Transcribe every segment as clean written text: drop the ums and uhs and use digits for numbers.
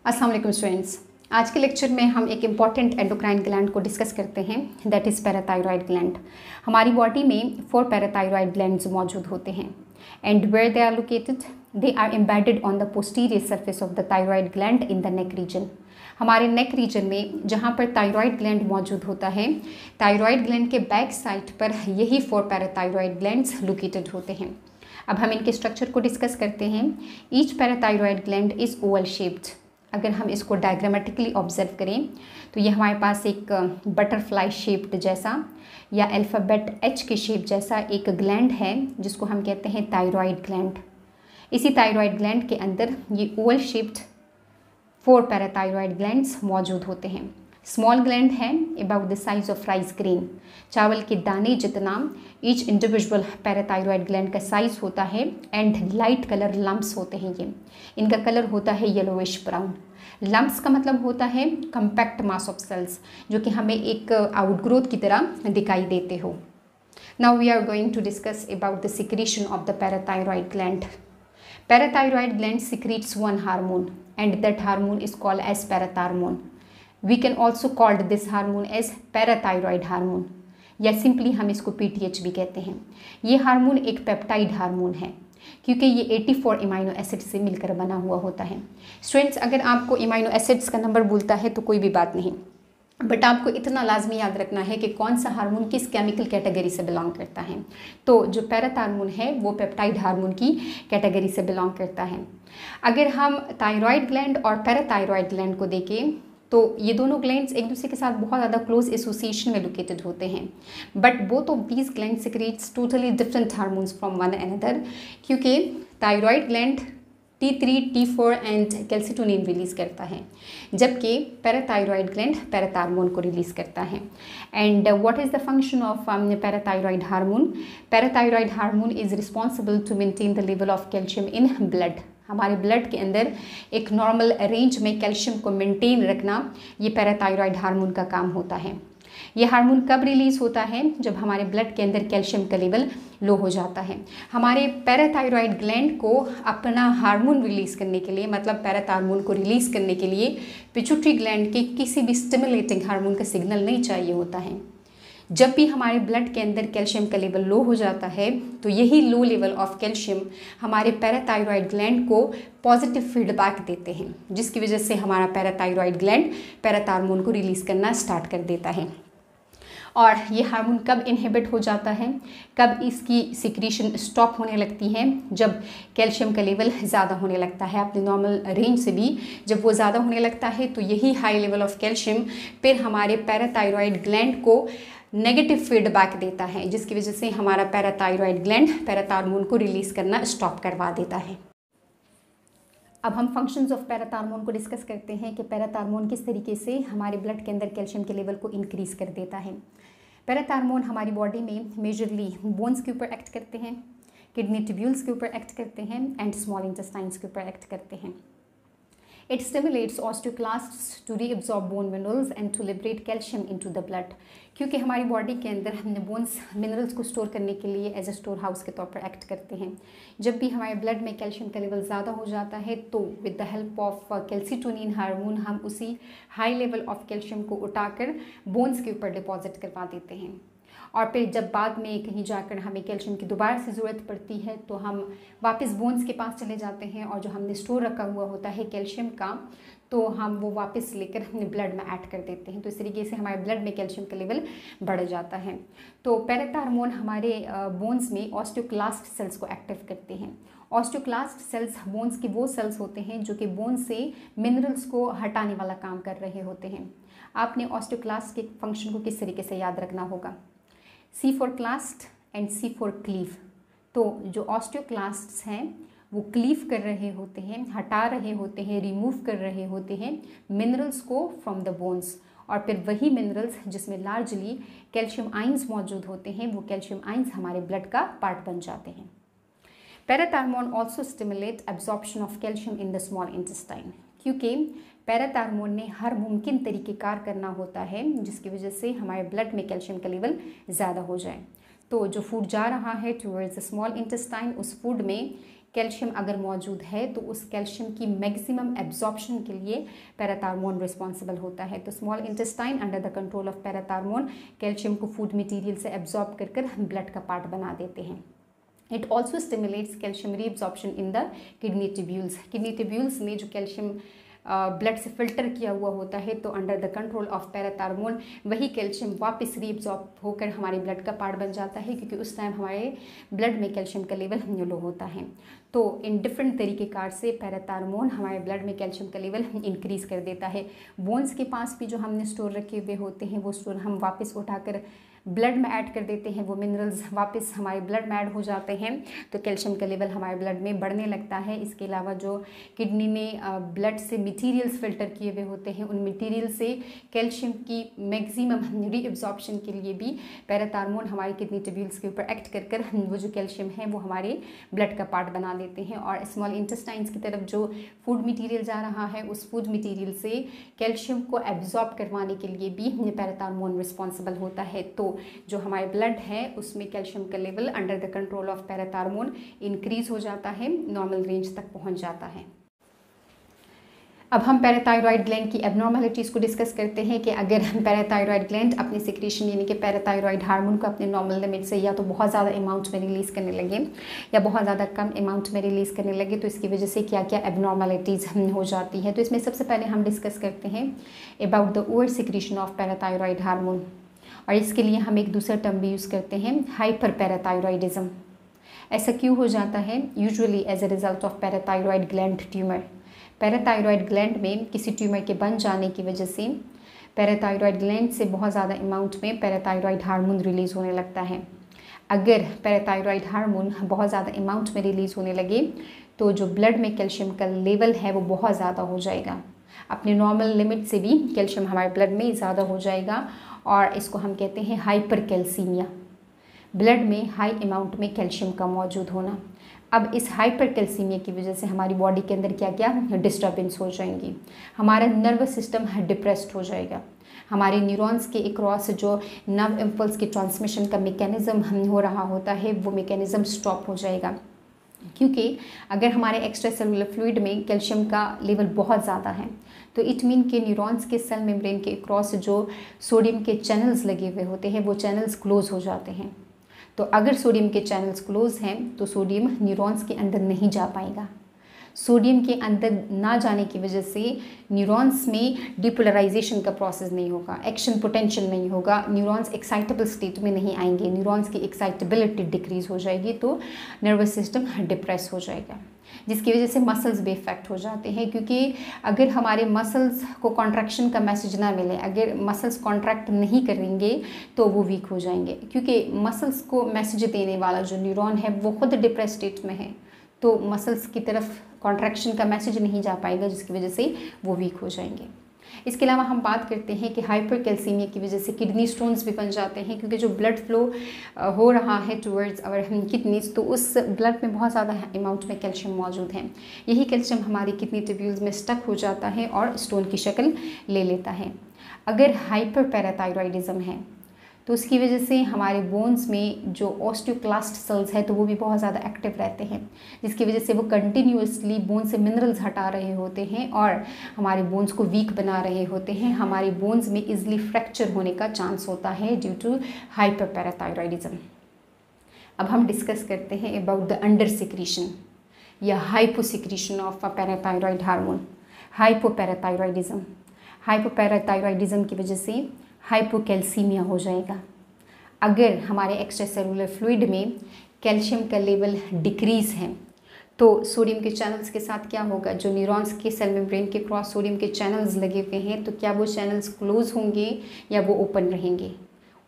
अस्सलाम वालेकुम स्टूडेंट्स। आज के लेक्चर में हम एक इम्पॉर्टेंट एंडोक्राइन ग्लैंड को डिस्कस करते हैं, दैट इज़ पैराथायरॉयड ग्लैंड। हमारी बॉडी में 4 पैराथायरॉयड ग्लैंड्स मौजूद होते हैं and where they are located, they are embedded on the posterior surface of the thyroid gland in the neck region. हमारे neck reason में जहाँ पर थायरॉयड ग्लैंड मौजूद होता है, थायरॉयड ग्लैंड के बैक साइड पर यही 4 पैराथायरॉयड ग्लैंड्स लोकेटेड होते हैं। अब हम इनके स्ट्रक्चर को डिस्कस करते हैं। Each parathyroid gland is Oval shaped. अगर हम इसको डायग्रामेटिकली ऑब्जर्व करें तो ये हमारे पास एक बटरफ्लाई शेप्ड जैसा या अल्फ़ाबेट एच के शेप जैसा एक ग्लैंड है जिसको हम कहते हैं थायरॉयड ग्लैंड। इसी थायरॉयड ग्लैंड के अंदर ये ओवल शेप्ड 4 पैराथायरॉयड ग्लैंड्स मौजूद होते हैं। स्मॉल ग्लैंड है about the size of rice grain, चावल के दाने जितना ईच इंडिविजुअल पैराथायरॉयड ग्लैंड का साइज होता है एंड लाइट कलर लम्प्स होते हैं। ये इनका कलर होता है येलोइश ब्राउन। लम्प्स का मतलब होता है कम्पैक्ट मास ऑफ सेल्स, जो कि हमें एक आउटग्रोथ की तरह दिखाई देते हो। Now we are going to discuss about the secretion of the parathyroid gland. Parathyroid gland secretes one hormone and that hormone is called as parathormone. We can also call this hormone as parathyroid hormone या simply हम इसको PTH भी कहते हैं। ये hormone एक peptide hormone है क्योंकि ये 84 इमाइनो एसिड से मिलकर बना हुआ होता है। स्टूडेंट्स, अगर आपको इमाइनो एसिड्स का नंबर भूलता है तो कोई भी बात नहीं, बट आपको इतना लाजमी याद रखना है कि कौन सा हार्मोन किस केमिकल कैटेगरी से बिलोंग करता है। तो जो पैराथॉर्मोन है वो पेप्टाइड हार्मोन की कैटेगरी से बिलोंग करता है। अगर हम थायरॉयड ग्लैंड और पैराथायरॉयड ग्लैंड को देखें तो ये दोनों ग्लैंड्स एक दूसरे के साथ बहुत ज़्यादा क्लोज एसोसिएशन में लोकेटेड होते हैं, but both of these gland secrets totally different hormones from one another, क्योंकि thyroid gland T3, T4 and calcitonin release करता है, जबकि पैराथायरॉयड ग्लैंड पैराथॉर्मोन को रिलीज़ करता है। And what is the function of parathyroid hormone? Parathyroid hormone is responsible to maintain the level of calcium in blood. हमारे blood के अंदर एक नॉर्मल रेंज में कैल्शियम को मेंटेन रखना ये पैराथायरॉयड हार्मोन का काम होता है। ये हार्मोन कब रिलीज़ होता है? जब हमारे ब्लड के अंदर कैल्शियम का लेवल लो हो जाता है। हमारे पैराथायरॉयड ग्लैंड को अपना हार्मोन रिलीज़ करने के लिए, मतलब पैराथॉर्मोन को रिलीज़ करने के लिए पिट्यूटरी ग्लैंड के किसी भी स्टिमुलेटिंग हार्मोन का सिग्नल नहीं चाहिए होता है। जब भी हमारे ब्लड के अंदर कैल्शियम का लेवल लो हो जाता है तो यही लो लेवल ऑफ कैल्शियम हमारे पैराथायरॉयड ग्लैंड को पॉजिटिव फीडबैक देते हैं, जिसकी वजह से हमारा पैराथायरॉयड ग्लैंड पैराथॉर्मोन को रिलीज़ करना स्टार्ट कर देता है। और ये हार्मोन कब इनहिबिट हो जाता है, कब इसकी सिक्रीशन स्टॉप होने लगती है? जब कैल्शियम का लेवल ज़्यादा होने लगता है अपने नॉर्मल रेंज से भी। जब वो ज़्यादा होने लगता है तो यही हाई लेवल ऑफ कैल्शियम फिर हमारे पैराथायरॉयड ग्लैंड को नेगेटिव फीडबैक देता है, जिसकी वजह से हमारा पैराथायरॉयड ग्लैंड पैराथॉर्मोन को रिलीज़ करना स्टॉप करवा देता है। अब हम फंक्शंस ऑफ पैराथॉर्मोन को डिस्कस करते हैं कि पैराथॉर्मोन किस तरीके से हमारे ब्लड के अंदर कैल्शियम के लेवल को इंक्रीज़ कर देता है। पैराथॉर्मोन हमारी बॉडी में मेजरली बोन्स के ऊपर एक्ट करते हैं, किडनी ट्यूब्यूल्स के ऊपर एक्ट करते हैं एंड स्मॉल इंटेस्टाइन्स के ऊपर एक्ट करते हैं। It stimulates osteoclasts to reabsorb bone minerals and to liberate calcium into the blood, क्योंकि हमारी बॉडी के अंदर हमने बोन्स मिनरल्स को स्टोर करने के लिए एज ए स्टोर हाउस के तौर पर एक्ट करते हैं। जब भी हमारे ब्लड में कैल्शियम का लेवल ज़्यादा हो जाता है तो with the help of calcitonin hormone हम उसी हाई लेवल ऑफ कैल्शियम को उठाकर बोन्स के ऊपर डिपॉजिट करवा देते हैं। और फिर जब बाद में कहीं जाकर हमें कैल्शियम की दोबारा से ज़रूरत पड़ती है तो हम वापस बोन्स के पास चले जाते हैं और जो हमने स्टोर रखा हुआ होता है कैल्शियम का तो हम वो वापस लेकर अपने ब्लड में ऐड कर देते हैं। तो इस तरीके से हमारे ब्लड में कैल्शियम का लेवल बढ़ जाता है। तो पैराथॉर्मोन हमारे बोन्स में ऑस्टियोक्लास्ट सेल्स को एक्टिव करते हैं। ऑस्टियोक्लास्ट सेल्स बोन्स की वो सेल्स होते हैं जो कि बोन से मिनरल्स को हटाने वाला काम कर रहे होते हैं। आपने ऑस्टियोक्लास्ट के फंक्शन को किस तरीके से याद रखना होगा? C for clast and C for cleave। तो जो ऑस्टियोक्लास्ट्स हैं वो क्लीव कर रहे होते हैं, हटा रहे होते हैं, रिमूव कर रहे होते हैं मिनरल्स को फ्रॉम द बोन्स, और फिर वही मिनरल्स जिसमें लार्जली कैल्शियम आइंस मौजूद होते हैं वो कैल्शियम आइंस हमारे ब्लड का पार्ट बन जाते हैं। Parathormone also stimulate absorption of calcium in the small intestine, क्योंकि पैराथॉर्मोन ने हर मुमकिन तरीक़ेकार करना होता है जिसकी वजह से हमारे ब्लड में कैल्शियम का लेवल ज़्यादा हो जाए। तो जो फूड जा रहा है टूवर्ड्स द स्मॉल इंटेस्टाइन, उस फूड में कैल्शियम अगर मौजूद है तो उस कैल्शियम की मैक्सिमम एब्जॉर्प्शन के लिए पैराथार्मोन रिस्पॉन्सिबल होता है। तो small intestine under the control of parathormone calcium को फूड मटेरियल से एब्जॉर्ब कर ब्लड का पार्ट बना देते हैं। It also stimulates calcium reabsorption in the kidney tubules. Kidney tubules में जो कैल्शियम ब्लड से फिल्टर किया हुआ होता है, तो under the control of parathormone वही कैल्शियम वापस रीअब्जॉर्ब होकर हमारे ब्लड का पार्ट बन जाता है, क्योंकि उस टाइम हमारे ब्लड में कैल्शियम का लेवल लो होता है। तो इन डिफरेंट तरीक़ेकार से पैराथार्मोन हमारे ब्लड में कैल्शियम का लेवल इंक्रीज़ कर देता है। बोन्स के पास भी जो हमने स्टोर रखे हुए होते हैं वो स्टोर हम वापस उठाकर ब्लड में ऐड कर देते हैं, वो मिनरल्स वापस हमारे ब्लड में ऐड हो जाते हैं, तो कैल्शियम का लेवल हमारे ब्लड में बढ़ने लगता है। इसके अलावा जो किडनी में ब्लड से मटेरियल्स फिल्टर किए हुए होते हैं, उन मटेरियल से कैल्शियम की मैक्सिमम रीअब्जॉर्प्शन के लिए भी पैराथार्मोन हमारे किडनी ट्यूब्यूल्स के ऊपर एक्ट कर वो जो कैल्शियम है वो हमारे ब्लड का पार्ट बना देते हैं। और स्मॉल इंटेस्टाइन्स की तरफ जो फूड मटीरियल जा रहा है, उस फूड मटीरियल से कैल्शियम को एब्जॉर्ब करवाने के लिए भी पैराथार्मोन रिस्पॉन्सिबल होता है। तो जो हमारे ब्लड है उसमें कैल्शियम का level under the control of parathormone increase हो जाता है, नॉर्मल रेंज तक पहुंच जाता है। अब हम पैराथायरॉयड ग्लैंड की एबनॉर्मलिटीज़ को डिस्कस करते हैं कि अगर पैराथायरॉयड ग्लैंड अपनी सिक्रीशन यानी कि पैराथायरॉयड हार्मोन को अपने नॉर्मल लिमिट से या तो बहुत ज़्यादा अमाउंट में रिलीज़ करने लगे या बहुत ज़्यादा कम अमाउंट में रिलीज़ करने लगे, तो इसकी वजह से क्या क्या एबनॉर्मलिटीज़ हो जाती हैं। तो इसमें सबसे पहले हम डिस्कस करते हैं about the over secretion of parathyroid hormone, और इसके लिए हम एक दूसरा टर्म भी यूज़ करते हैं, हाइपर पैराथायरॉयडिज्म। ऐसा क्यों हो जाता है? Usually as a result of parathyroid gland tumour. Parathyroid gland में किसी ट्यूमर के बन जाने की वजह से पैराथायरॉयड ग्लैंड से बहुत ज़्यादा अमाउंट में पैराथायरॉयड हार्मोन रिलीज़ होने लगता है। अगर पैराथायरॉयड हार्मोन बहुत ज़्यादा अमाउंट में रिलीज़ होने लगे तो जो ब्लड में कैल्शियम का लेवल है वो बहुत ज़्यादा हो जाएगा, अपने नॉर्मल लिमिट से भी कैल्शियम हमारे ब्लड में ज़्यादा हो जाएगा, और इसको हम कहते हैं हाइपर कैल्सीमिया, ब्लड में हाई अमाउंट में कैल्शियम का मौजूद होना। अब इस हाइपर कैल्सीमिया की वजह से हमारी बॉडी के अंदर क्या क्या डिस्टर्बेंस हो जाएंगी, हमारा नर्वस सिस्टम डिप्रेस्ड हो जाएगा, हमारे न्यूरॉन्स के अक्रॉस जो नर्व इम्पल्स की ट्रांसमिशन का मैकेनिज़्म हो रहा होता है वो मैकेनिज़्म स्टॉप हो जाएगा। क्योंकि अगर हमारे एक्स्ट्रा सेलुलर फ्लूइड में कैल्शियम का लेवल बहुत ज़्यादा है तो इट मीन के न्यूरॉन्स के सेल मेम्ब्रेन के अक्रॉस जो सोडियम के चैनल्स लगे हुए होते हैं वो चैनल्स क्लोज हो जाते हैं। तो अगर सोडियम के चैनल्स क्लोज हैं तो सोडियम न्यूरॉन्स के अंदर नहीं जा पाएगा। सोडियम के अंदर ना जाने की वजह से न्यूरॉन्स में डिपोलराइजेशन का प्रोसेस नहीं होगा, एक्शन पोटेंशियल नहीं होगा, न्यूरॉन्स एक्साइटेबल स्टेट में नहीं आएंगे, न्यूरॉन्स की एक्साइटेबिलिटी डिक्रीज़ हो जाएगी, तो नर्वस सिस्टम डिप्रेस हो जाएगा, जिसकी वजह से मसल्स भी इफेक्ट हो जाते हैं। क्योंकि अगर हमारे मसल्स को कॉन्ट्रैक्शन का मैसेज ना मिले, अगर मसल्स कॉन्ट्रैक्ट नहीं करेंगे तो वो वीक हो जाएंगे, क्योंकि मसल्स को मैसेज देने वाला जो न्यूरॉन है वो खुद डिप्रेस स्टेट में है, तो मसल्स की तरफ कॉन्ट्रैक्शन का मैसेज नहीं जा पाएगा, जिसकी वजह से वो वीक हो जाएंगे। इसके अलावा हम बात करते हैं कि हाइपर कैल्सीमिया की वजह से किडनी स्टोन्स भी बन जाते हैं, क्योंकि जो ब्लड फ्लो हो रहा है टुवर्ड्स आवर किडनीज, तो उस ब्लड में बहुत ज़्यादा अमाउंट में कैल्शियम मौजूद है। यही कैल्शियम हमारी किडनी ट्यूब्यूल्स में स्टक हो जाता है और स्टोन की शक्ल ले लेता है। अगर हाइपर पैराथायरॉयडिज्म है तो उसकी वजह से हमारे बोन्स में जो ऑस्टियोक्लास्ट सेल्स है तो वो भी बहुत ज़्यादा एक्टिव रहते हैं, जिसकी वजह से वो कंटिन्यूअसली बोन से मिनरल्स हटा रहे होते हैं और हमारे बोन्स को वीक बना रहे होते हैं। हमारे बोन्स में इजीली फ्रैक्चर होने का चांस होता है ड्यू टू हाइपर पैराथायरॉयडिज्म। अब हम डिस्कस करते हैं अबाउट द अंडर सिक्रीशन या hyposecretion of parathyroid hormone, hypoparathyroidism. Hypoparathyroidism की वजह से हाइपोकैल्सीमिया हो जाएगा। अगर हमारे एक्स्ट्रा सेलुलर फ्लूइड में कैल्शियम का लेवल डिक्रीज़ है तो सोडियम के चैनल्स के साथ क्या होगा, जो न्यूरॉन्स के सेल मेम्ब्रेन के क्रॉस सोडियम के चैनल्स लगे हुए हैं तो क्या वो चैनल्स क्लोज होंगे या वो ओपन रहेंगे?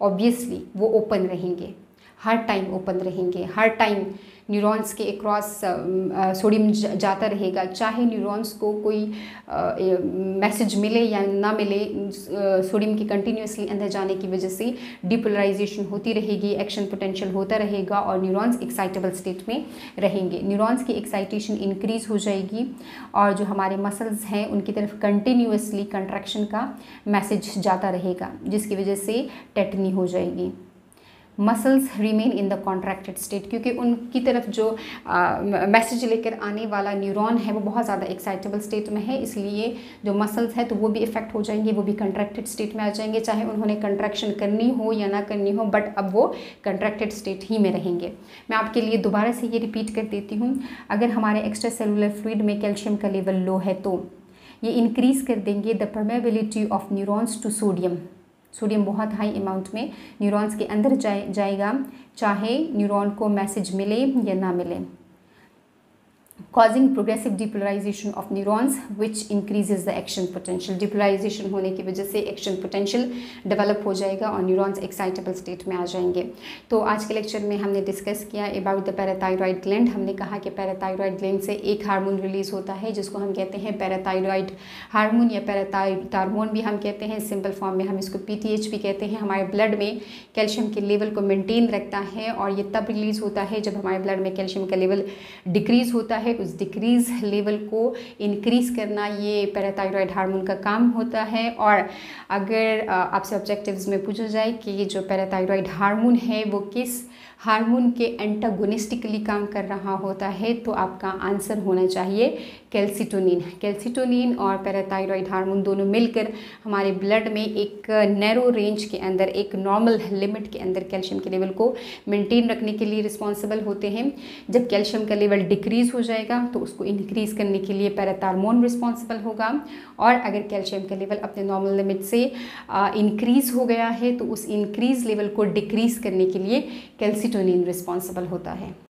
ऑब्वियसली वो ओपन रहेंगे, हर टाइम ओपन रहेंगे, हर टाइम न्यूरॉन्स के अक्रॉस सोडियम जाता रहेगा, चाहे न्यूरॉन्स को कोई मैसेज मिले या ना मिले, सोडियम के कंटिन्यूसली अंदर जाने की वजह से डिपोलराइजेशन होती रहेगी, एक्शन पोटेंशियल होता रहेगा और न्यूरॉन्स एक्साइटेबल स्टेट में रहेंगे। न्यूरॉन्स की एक्साइटेशन इंक्रीज़ हो जाएगी और जो हमारे मसल्स हैं उनकी तरफ कंटिन्यूसली कंट्रैक्शन का मैसेज जाता रहेगा, जिसकी वजह से टेटनी हो जाएगी। Muscles remain in the contracted state, क्योंकि उनकी तरफ जो मैसेज लेकर आने वाला न्यूरॉन है वो बहुत ज़्यादा एक्साइटेबल स्टेट में है, इसलिए जो मसल्स है तो वो भी इफेक्ट हो जाएंगे, वो भी कंट्रैक्टेड स्टेट में आ जाएंगे, चाहे उन्होंने कंट्रैक्शन करनी हो या ना करनी हो, बट अब वो कंट्रैक्टेड स्टेट ही में रहेंगे। मैं आपके लिए दोबारा से ये रिपीट कर देती हूँ, अगर हमारे एक्स्ट्रा सेलुलर फ्लूइड में कैल्शियम का लेवल लो है तो ये इंक्रीज़ कर देंगे the permeability of neurons to sodium. Sodium बहुत हाई अमाउंट में न्यूरॉन्स के अंदर जाएगा, चाहे न्यूरॉन को मैसेज मिले या ना मिले, causing progressive depolarization of neurons which increases the action potential। Depolarisation होने की वजह से एक्शन पोटेंशियल डेवलप हो जाएगा और न्यूरॉन्स एक्साइटेबल स्टेट में आ जाएंगे। तो आज के लेक्चर में हमने डिस्कस किया अबाउट द पैराथायरॉयड ग्लैंड। हमने कहा कि पैराथायरॉयड ग्लैंड से एक हार्मोन रिलीज होता है जिसको हम कहते हैं पैराथायरॉयड हार्मोन या पैराथायरमोन भी हम कहते हैं, सिंपल फॉर्म में हम इसको PTH भी कहते हैं। हमारे ब्लड में कैल्शियम के लेवल को मेनटेन रखता है और ये तब रिलीज़ होता है जब हमारे ब्लड में कैल्शियम का लेवल डिक्रीज़ होता है। उस डिक्रीज़ लेवल को इंक्रीज़ करना ये पैराथायरॉयड हार्मोन का काम होता है। और अगर आपसे ऑब्जेक्टिव्स में पूछा जाए कि ये जो पैराथायरॉयड हार्मोन है वो किस हार्मोन के एंटागोनिस्टिकली काम कर रहा होता है, तो आपका आंसर होना चाहिए कैल्सिटोनिन। कैल्सिटोनिन और पैराथायरॉयड हार्मोन दोनों मिलकर हमारे ब्लड में एक नैरो रेंज के अंदर, एक नॉर्मल लिमिट के अंदर कैल्शियम के लेवल को मेंटेन रखने के लिए रिस्पॉन्सिबल होते हैं। जब कैल्शियम का लेवल डिक्रीज़ हो जाएगा तो उसको इंक्रीज़ करने के लिए पैराथायरमोन रिस्पॉन्सिबल होगा, और अगर कैल्शियम का लेवल अपने नॉर्मल लिमिट से इंक्रीज़ हो गया है तो उस इंक्रीज़ लेवल को डिक्रीज़ करने के लिए कैल्सिटोनिन रिस्पॉन्सिबल होता है।